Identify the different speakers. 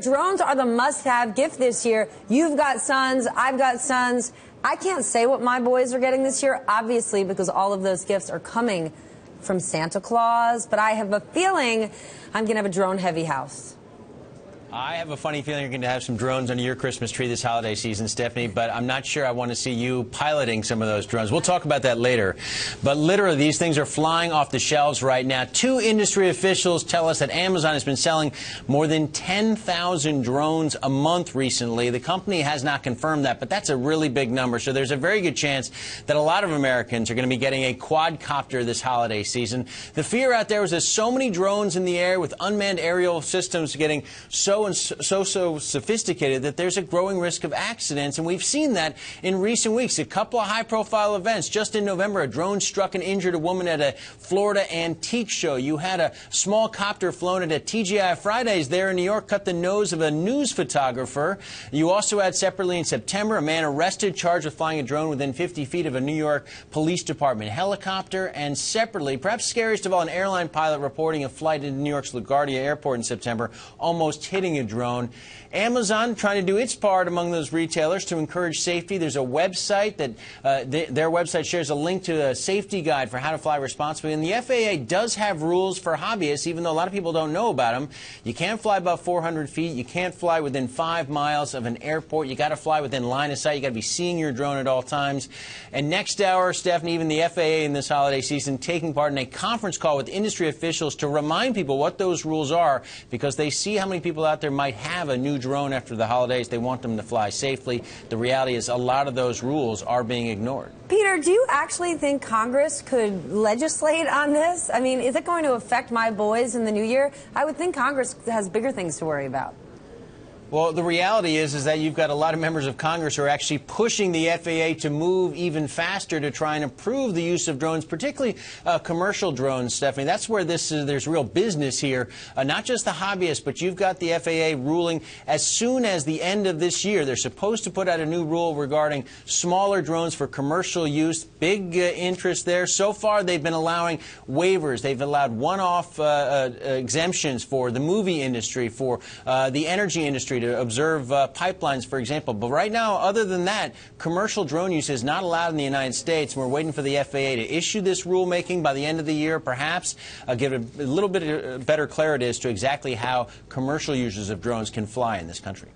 Speaker 1: Drones are the must-have gift this year. You've got sons, I've got sons. I can't say what my boys are getting this year, obviously, because all of those gifts are coming from Santa Claus. But I have a feeling I'm going to have a drone-heavy house.
Speaker 2: I have a funny feeling you're going to have some drones under your Christmas tree this holiday season, Stephanie, but I'm not sure I want to see you piloting some of those drones. We'll talk about that later. But literally, these things are flying off the shelves right now. Two industry officials tell us that Amazon has been selling more than 10,000 drones a month recently. The company has not confirmed that, but that's a really big number. So there's a very good chance that a lot of Americans are going to be getting a quadcopter this holiday season. The fear out there is there's so many drones in the air with unmanned aerial systems getting so sophisticated that there's a growing risk of accidents, and we've seen that in recent weeks. A couple of high-profile events. Just in November, a drone struck and injured a woman at a Florida antique show. You had a small copter flown at a TGI Fridays there in New York cut the nose of a news photographer. You also had separately in September a man arrested charged with flying a drone within 50 feet of a New York Police Department helicopter. And separately, perhaps scariest of all, an airline pilot reporting a flight into New York's LaGuardia Airport in September almost hitting a drone. Amazon trying to do its part among those retailers to encourage safety. There's a website that their website shares a link to a safety guide for how to fly responsibly. And the FAA does have rules for hobbyists, even though a lot of people don't know about them. You can't fly above 400 feet. You can't fly within 5 miles of an airport. You got to fly within line of sight. You got to be seeing your drone at all times. And next hour, Stephanie, even the FAA in this holiday season taking part in a conference call with industry officials to remind people what those rules are, because they see how many people out there might have a new drone after the holidays. They want them to fly safely. The reality is a lot of those rules are being ignored.
Speaker 1: Peter, do you actually think Congress could legislate on this? I mean, is it going to affect my boys in the new year? I would think Congress has bigger things to worry about.
Speaker 2: Well, the reality is that you've got a lot of members of Congress who are actually pushing the FAA to move even faster to try and improve the use of drones, particularly commercial drones, Stephanie. That's where there's real business here, not just the hobbyists, but you've got the FAA ruling as soon as the end of this year. They're supposed to put out a new rule regarding smaller drones for commercial use. Big interest there. So far, they've been allowing waivers. They've allowed one-off exemptions for the movie industry, for the energy industry, to observe pipelines, for example. But right now, other than that, commercial drone use is not allowed in the United States. We're waiting for the FAA to issue this rulemaking by the end of the year, perhaps give a little bit better clarity as to exactly how commercial users of drones can fly in this country.